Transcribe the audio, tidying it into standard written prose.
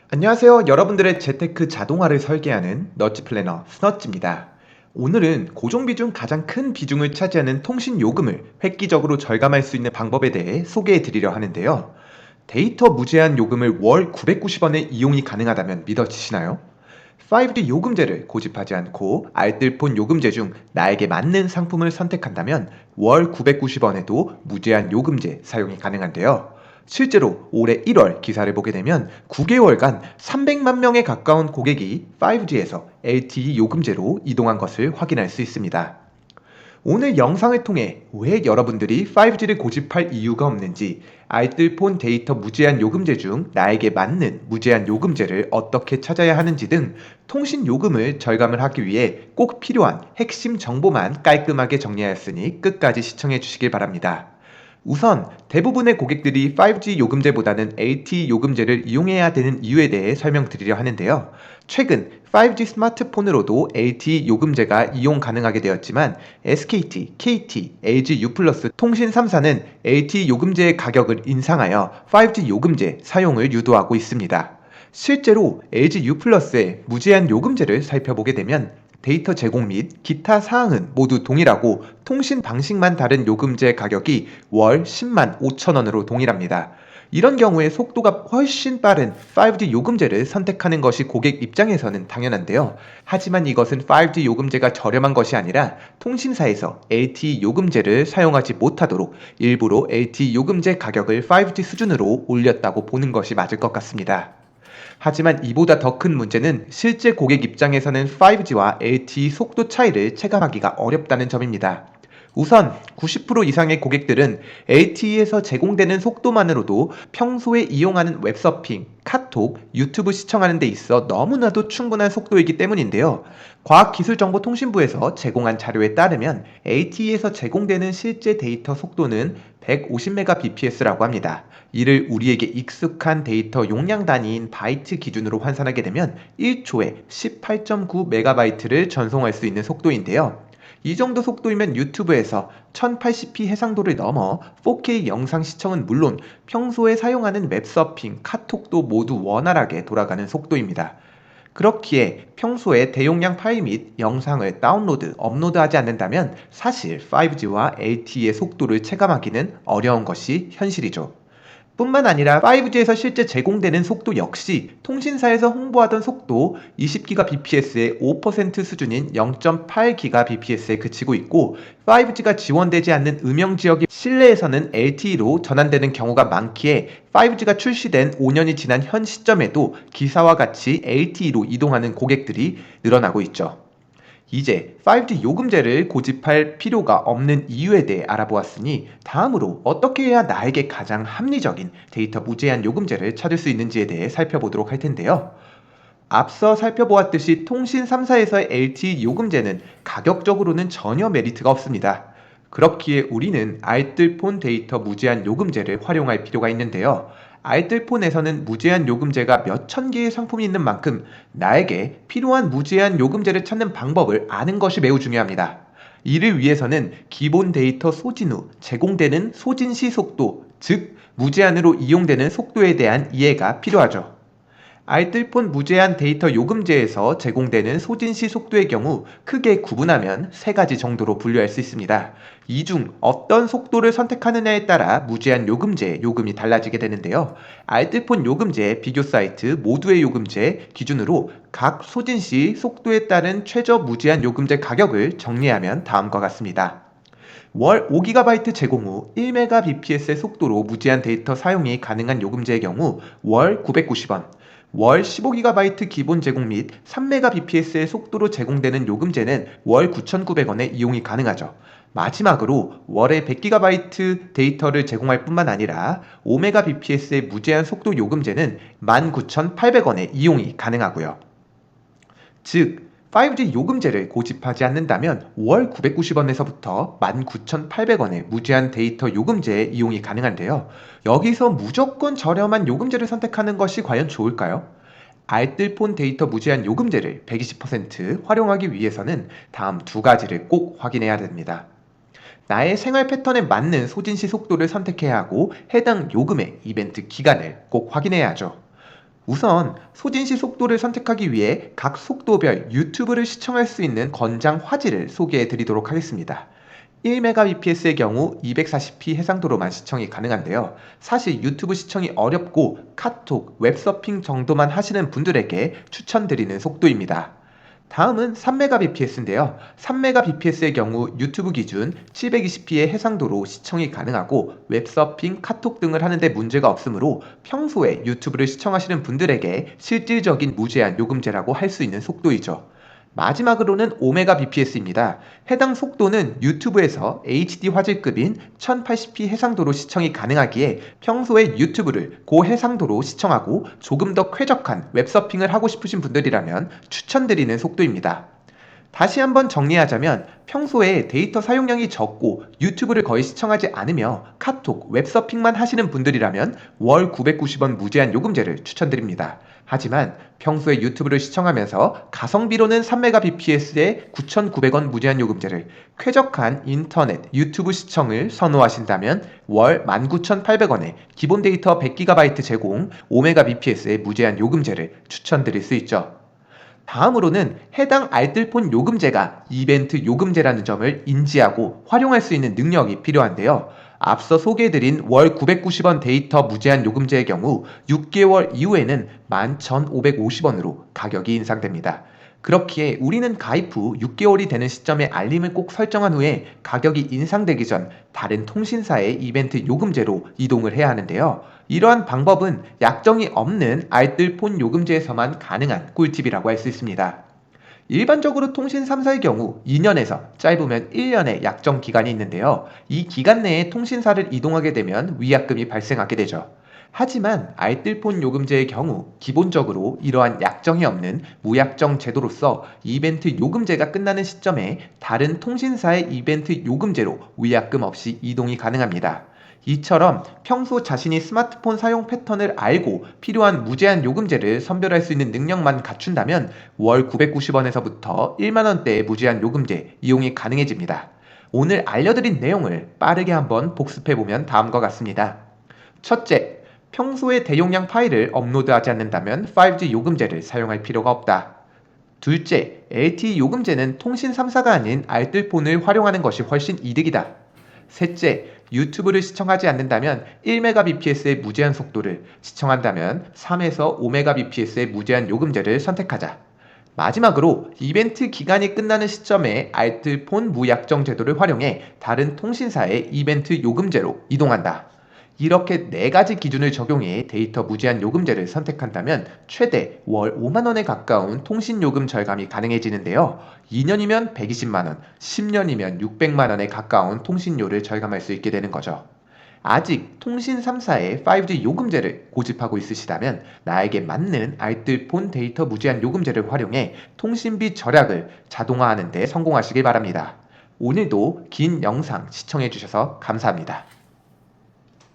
안녕하세요. 여러분들의 재테크 자동화를 설계하는 너치 플래너 스너치입니다. 오늘은 고정비 중 가장 큰 비중을 차지하는 통신 요금을 획기적으로 절감할 수 있는 방법에 대해 소개해 드리려 하는데요. 데이터 무제한 요금을 월 990원에 이용이 가능하다면 믿어지시나요? 5G 요금제를 고집하지 않고 알뜰폰 요금제 중 나에게 맞는 상품을 선택한다면 월 990원에도 무제한 요금제 사용이 가능한데요. 실제로 올해 1월 기사를 보게 되면 9개월간 300만 명에 가까운 고객이 5G에서 LTE 요금제로 이동한 것을 확인할 수 있습니다. 오늘 영상을 통해 왜 여러분들이 5G를 고집할 이유가 없는지, 알뜰폰 데이터 무제한 요금제 중 나에게 맞는 무제한 요금제를 어떻게 찾아야 하는지 등 통신 요금을 절감을 하기 위해 꼭 필요한 핵심 정보만 깔끔하게 정리하였으니 끝까지 시청해 주시길 바랍니다. 우선 대부분의 고객들이 5G 요금제보다는 LTE 요금제를 이용해야 되는 이유에 대해 설명드리려 하는데요. 최근 5G 스마트폰으로도 LTE 요금제가 이용 가능하게 되었지만 SKT, KT, LG U+ 통신 3사는 LTE 요금제의 가격을 인상하여 5G 요금제 사용을 유도하고 있습니다. 실제로 LG U+의 무제한 요금제를 살펴보게 되면 데이터 제공 및 기타 사항은 모두 동일하고 통신 방식만 다른 요금제 가격이 월 10만 5천 원으로 동일합니다. 이런 경우에 속도가 훨씬 빠른 5G 요금제를 선택하는 것이 고객 입장에서는 당연한데요. 하지만 이것은 5G 요금제가 저렴한 것이 아니라 통신사에서 LTE 요금제를 사용하지 못하도록 일부러 LTE 요금제 가격을 5G 수준으로 올렸다고 보는 것이 맞을 것 같습니다. 하지만 이보다 더 큰 문제는 실제 고객 입장에서는 5G와 LTE 속도 차이를 체감하기가 어렵다는 점입니다. 우선 90% 이상의 고객들은 LTE에서 제공되는 속도만으로도 평소에 이용하는 웹서핑, 카톡, 유튜브 시청하는 데 있어 너무나도 충분한 속도이기 때문인데요. 과학기술정보통신부에서 제공한 자료에 따르면 LTE에서 제공되는 실제 데이터 속도는 150Mbps라고 합니다. 이를 우리에게 익숙한 데이터 용량 단위인 바이트 기준으로 환산하게 되면 1초에 18.9MB를 전송할 수 있는 속도인데요. 이 정도 속도이면 유튜브에서 1080p 해상도를 넘어 4K 영상 시청은 물론 평소에 사용하는 웹서핑, 카톡도 모두 원활하게 돌아가는 속도입니다. 그렇기에 평소에 대용량 파일 및 영상을 다운로드, 업로드하지 않는다면 사실 5G와 LTE의 속도를 체감하기는 어려운 것이 현실이죠. 뿐만 아니라 5G에서 실제 제공되는 속도 역시 통신사에서 홍보하던 속도 20GBps의 5% 수준인 0.8GBps에 그치고 있고 5G가 지원되지 않는 음영지역의 실내에서는 LTE로 전환되는 경우가 많기에 5G가 출시된 5년이 지난 현 시점에도 기사와 같이 LTE로 이동하는 고객들이 늘어나고 있죠. 이제 5G 요금제를 고집할 필요가 없는 이유에 대해 알아보았으니 다음으로 어떻게 해야 나에게 가장 합리적인 데이터 무제한 요금제를 찾을 수 있는지에 대해 살펴보도록 할 텐데요. 앞서 살펴보았듯이 통신 3사에서의 LTE 요금제는 가격적으로는 전혀 메리트가 없습니다. 그렇기에 우리는 알뜰폰 데이터 무제한 요금제를 활용할 필요가 있는데요. 알뜰폰에서는 무제한 요금제가 몇천 개의 상품이 있는 만큼 나에게 필요한 무제한 요금제를 찾는 방법을 아는 것이 매우 중요합니다. 이를 위해서는 기본 데이터 소진 후 제공되는 소진 시 속도, 즉 무제한으로 이용되는 속도에 대한 이해가 필요하죠. 알뜰폰 무제한 데이터 요금제에서 제공되는 소진시 속도의 경우 크게 구분하면 세 가지 정도로 분류할 수 있습니다. 이 중 어떤 속도를 선택하느냐에 따라 무제한 요금제의 요금이 달라지게 되는데요. 알뜰폰 요금제 비교 사이트 모두의 요금제 기준으로 각 소진시 속도에 따른 최저 무제한 요금제 가격을 정리하면 다음과 같습니다. 월 5GB 제공 후 1Mbps의 속도로 무제한 데이터 사용이 가능한 요금제의 경우 월 990원, 월 15GB 기본 제공 및 3Mbps의 속도로 제공되는 요금제는 월 9,900원에 이용이 가능하죠. 마지막으로 월에 100GB 데이터를 제공할 뿐만 아니라 5Mbps의 무제한 속도 요금제는 19,800원에 이용이 가능하고요. 즉 5G 요금제를 고집하지 않는다면 월 990원에서부터 19,800원의 무제한 데이터 요금제에 이용이 가능한데요. 여기서 무조건 저렴한 요금제를 선택하는 것이 과연 좋을까요? 알뜰폰 데이터 무제한 요금제를 120% 활용하기 위해서는 다음 두 가지를 꼭 확인해야 됩니다. 나의 생활 패턴에 맞는 소진시 속도를 선택해야 하고 해당 요금의 이벤트 기간을 꼭 확인해야 하죠. 우선 소진시 속도를 선택하기 위해 각 속도별 유튜브를 시청할 수 있는 권장 화질을 소개해 드리도록 하겠습니다. 1Mbps의 경우 240p 해상도로만 시청이 가능한데요. 사실 유튜브 시청이 어렵고 카톡, 웹서핑 정도만 하시는 분들에게 추천드리는 속도입니다. 다음은 3Mbps인데요. 3Mbps의 경우 유튜브 기준 720p의 해상도로 시청이 가능하고 웹서핑, 카톡 등을 하는데 문제가 없으므로 평소에 유튜브를 시청하시는 분들에게 실질적인 무제한 요금제라고 할 수 있는 속도이죠. 마지막으로는 5Mbps입니다. 해당 속도는 유튜브에서 HD 화질급인 1080p 해상도로 시청이 가능하기에 평소에 유튜브를 고해상도로 시청하고 조금 더 쾌적한 웹서핑을 하고 싶으신 분들이라면 추천드리는 속도입니다. 다시 한번 정리하자면 평소에 데이터 사용량이 적고 유튜브를 거의 시청하지 않으며 카톡, 웹서핑만 하시는 분들이라면 월 990원 무제한 요금제를 추천드립니다. 하지만 평소에 유튜브를 시청하면서 가성비로는 3Mbps의 9,900원 무제한 요금제를, 쾌적한 인터넷, 유튜브 시청을 선호하신다면 월 19,800원에 기본 데이터 100GB 제공 5Mbps의 무제한 요금제를 추천드릴 수 있죠. 다음으로는 해당 알뜰폰 요금제가 이벤트 요금제라는 점을 인지하고 활용할 수 있는 능력이 필요한데요. 앞서 소개해드린 월 990원 데이터 무제한 요금제의 경우 6개월 이후에는 11,550원으로 가격이 인상됩니다. 그렇기에 우리는 가입 후 6개월이 되는 시점에 알림을 꼭 설정한 후에 가격이 인상되기 전 다른 통신사의 이벤트 요금제로 이동을 해야 하는데요. 이러한 방법은 약정이 없는 알뜰폰 요금제에서만 가능한 꿀팁이라고 할 수 있습니다. 일반적으로 통신 3사의 경우 2년에서 짧으면 1년의 약정 기간이 있는데요. 이 기간 내에 통신사를 이동하게 되면 위약금이 발생하게 되죠. 하지만 알뜰폰 요금제의 경우 기본적으로 이러한 약정이 없는 무약정 제도로서 이벤트 요금제가 끝나는 시점에 다른 통신사의 이벤트 요금제로 위약금 없이 이동이 가능합니다. 이처럼 평소 자신이 스마트폰 사용 패턴을 알고 필요한 무제한 요금제를 선별할 수 있는 능력만 갖춘다면 월 990원에서부터 1만원대의 무제한 요금제 이용이 가능해집니다. 오늘 알려드린 내용을 빠르게 한번 복습해보면 다음과 같습니다. 첫째, 평소에 대용량 파일을 업로드하지 않는다면 5G 요금제를 사용할 필요가 없다. 둘째, LTE 요금제는 통신 3사가 아닌 알뜰폰을 활용하는 것이 훨씬 이득이다. 셋째, 유튜브를 시청하지 않는다면 1Mbps의 무제한 속도를, 시청한다면 3에서 5Mbps의 무제한 요금제를 선택하자. 마지막으로 이벤트 기간이 끝나는 시점에 알뜰폰 무약정 제도를 활용해 다른 통신사의 이벤트 요금제로 이동한다. 이렇게 4가지 기준을 적용해 데이터 무제한 요금제를 선택한다면 최대 월 5만원에 가까운 통신요금 절감이 가능해지는데요. 2년이면 120만원, 10년이면 600만원에 가까운 통신료를 절감할 수 있게 되는 거죠. 아직 통신 3사의 5G 요금제를 고집하고 있으시다면 나에게 맞는 알뜰폰 데이터 무제한 요금제를 활용해 통신비 절약을 자동화하는 데 성공하시길 바랍니다. 오늘도 긴 영상 시청해 주셔서 감사합니다.